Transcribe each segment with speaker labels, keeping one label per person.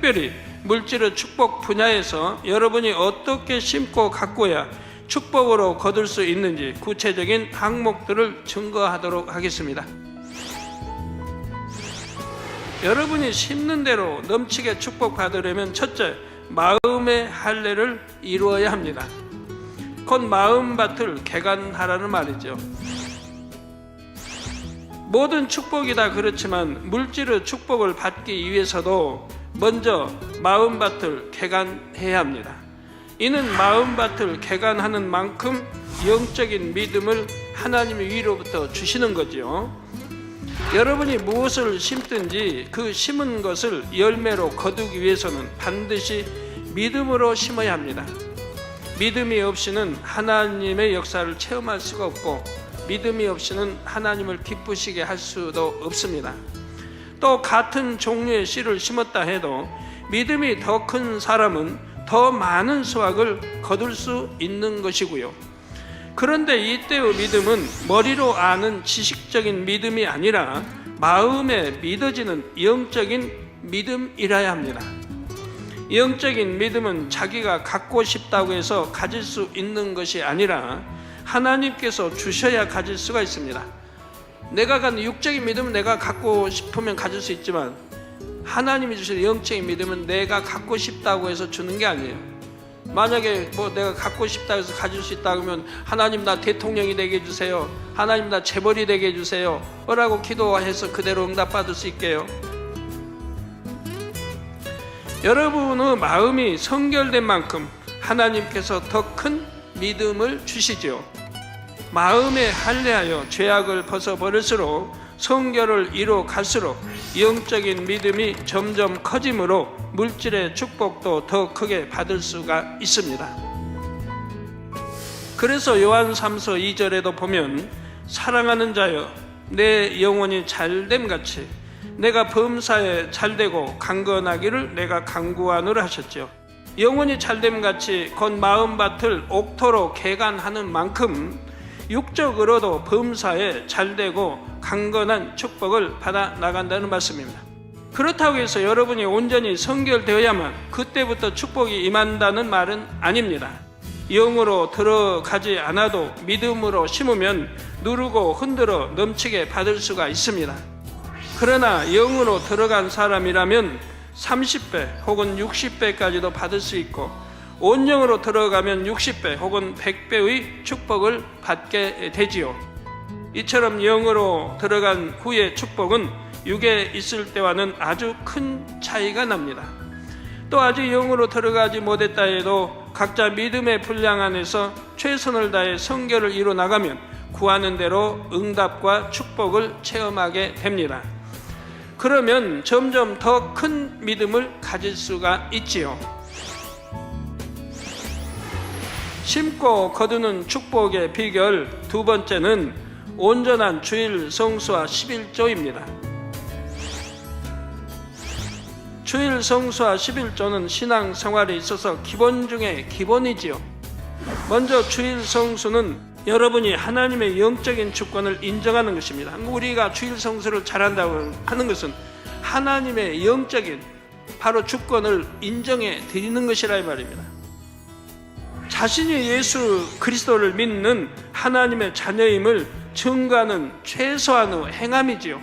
Speaker 1: 특별히 물질의 축복 분야에서 여러분이 어떻게 심고 가꿔야 축복으로 거둘 수 있는지 구체적인 항목들을 증거하도록 하겠습니다. 여러분이 심는 대로 넘치게 축복받으려면 첫째, 마음의 할례를 이루어야 합니다. 곧 마음밭을 개간하라는 말이죠. 모든 축복이 다 그렇지만 물질의 축복을 받기 위해서도 먼저 마음밭을 개간해야 합니다. 이는 마음밭을 개간하는 만큼 영적인 믿음을 하나님의 위로부터 주시는 거지요. 여러분이 무엇을 심든지 그 심은 것을 열매로 거두기 위해서는 반드시 믿음으로 심어야 합니다. 믿음이 없이는 하나님의 역사를 체험할 수가 없고 믿음이 없이는 하나님을 기쁘시게 할 수도 없습니다. 또 같은 종류의 씨를 심었다 해도 믿음이 더 큰 사람은 더 많은 수확을 거둘 수 있는 것이고요. 그런데 이때의 믿음은 머리로 아는 지식적인 믿음이 아니라 마음에 믿어지는 영적인 믿음이라야 합니다. 영적인 믿음은 자기가 갖고 싶다고 해서 가질 수 있는 것이 아니라 하나님께서 주셔야 가질 수가 있습니다. 내가 갖는 육적인 믿음은 내가 갖고 싶으면 가질 수 있지만 하나님이 주신 영적인 믿음은 내가 갖고 싶다고 해서 주는 게 아니에요. 만약에 내가 갖고 싶다고 해서 가질 수 있다고 하면 하나님 나 대통령이 되게 해주세요, 하나님 나 재벌이 되게 해주세요 라고 기도해서 그대로 응답받을 수 있게요. 여러분의 마음이 성결된 만큼 하나님께서 더 큰 믿음을 주시죠. 마음에 할례하여 죄악을 벗어버릴수록 성결을 이루어 갈수록 영적인 믿음이 점점 커지므로 물질의 축복도 더 크게 받을 수가 있습니다. 그래서 요한 3서 2절에도 보면 사랑하는 자여 내 영혼이 잘됨같이 내가 범사에 잘되고 강건하기를 내가 간구하노라 하셨죠. 영혼이 잘됨같이 곧 마음밭을 옥토로 개간하는 만큼 육적으로도 범사에 잘되고 강건한 축복을 받아 나간다는 말씀입니다. 그렇다고 해서 여러분이 온전히 성결되어야만 그때부터 축복이 임한다는 말은 아닙니다. 영으로 들어가지 않아도 믿음으로 심으면 누르고 흔들어 넘치게 받을 수가 있습니다. 그러나 영으로 들어간 사람이라면 30배 혹은 60배까지도 받을 수 있고 온영으로 들어가면 60배 혹은 100배의 축복을 받게 되지요. 이처럼 영으로 들어간 후의 축복은 육에 있을 때와는 아주 큰 차이가 납니다. 또 아직 영으로 들어가지 못했다 해도 각자 믿음의 분량 안에서 최선을 다해 성결을 이루어 나가면 구하는 대로 응답과 축복을 체험하게 됩니다. 그러면 점점 더 큰 믿음을 가질 수가 있지요. 심고 거두는 축복의 비결 두 번째는 온전한 주일 성수와 11조입니다. 주일 성수와 11조는 신앙생활에 있어서 기본 중에 기본이지요. 먼저 주일 성수는 여러분이 하나님의 영적인 주권을 인정하는 것입니다. 우리가 주일 성수를 잘한다고 하는 것은 하나님의 영적인 바로 주권을 인정해 드리는 것이라 이 말입니다. 자신이 예수 그리스도를 믿는 하나님의 자녀임을 증거하는 최소한의 행함이지요.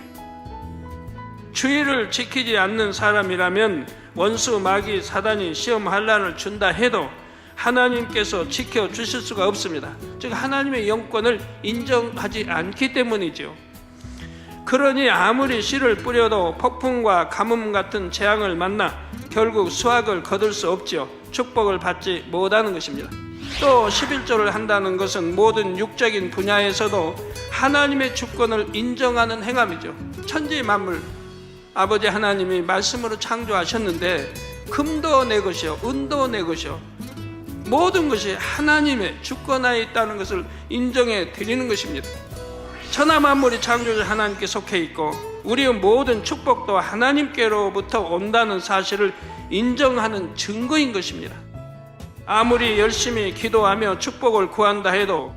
Speaker 1: 주일을 지키지 않는 사람이라면 원수 마귀 사단이 시험 환난을 준다 해도 하나님께서 지켜주실 수가 없습니다. 즉 하나님의 영권을 인정하지 않기 때문이죠. 그러니 아무리 씨를 뿌려도 폭풍과 가뭄 같은 재앙을 만나 결국 수확을 거둘 수 없지요. 축복을 받지 못하는 것입니다. 또 11조를 한다는 것은 모든 육적인 분야에서도 하나님의 주권을 인정하는 행함이죠. 천지 만물 아버지 하나님이 말씀으로 창조하셨는데 금도 내 것이요 은도 내 것이요 모든 것이 하나님의 주권하에 있다는 것을 인정해 드리는 것입니다. 천하 만물이 창조자 하나님께 속해 있고 우리의 모든 축복도 하나님께로부터 온다는 사실을 인정하는 증거인 것입니다. 아무리 열심히 기도하며 축복을 구한다 해도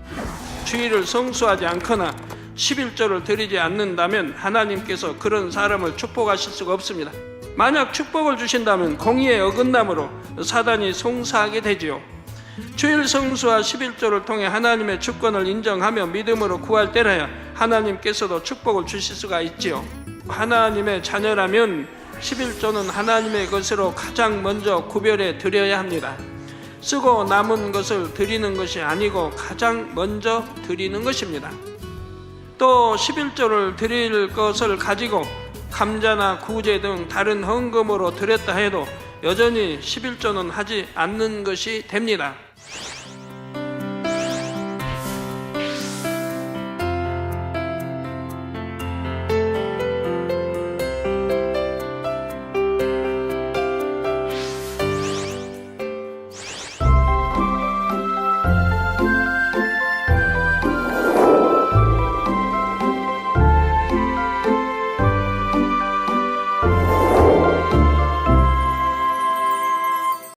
Speaker 1: 주일을 성수하지 않거나 11조를 드리지 않는다면 하나님께서 그런 사람을 축복하실 수가 없습니다. 만약 축복을 주신다면 공의에 어긋남으로 사단이 송사하게 되지요. 주일 성수와 11조를 통해 하나님의 주권을 인정하며 믿음으로 구할 때라야 하나님께서도 축복을 주실 수가 있지요. 하나님의 자녀라면 11조는 하나님의 것으로 가장 먼저 구별해 드려야 합니다. 쓰고 남은 것을 드리는 것이 아니고 가장 먼저 드리는 것입니다. 또 11조를 드릴 것을 가지고 감자나 구제 등 다른 헌금으로 드렸다 해도 여전히 11조는 하지 않는 것이 됩니다.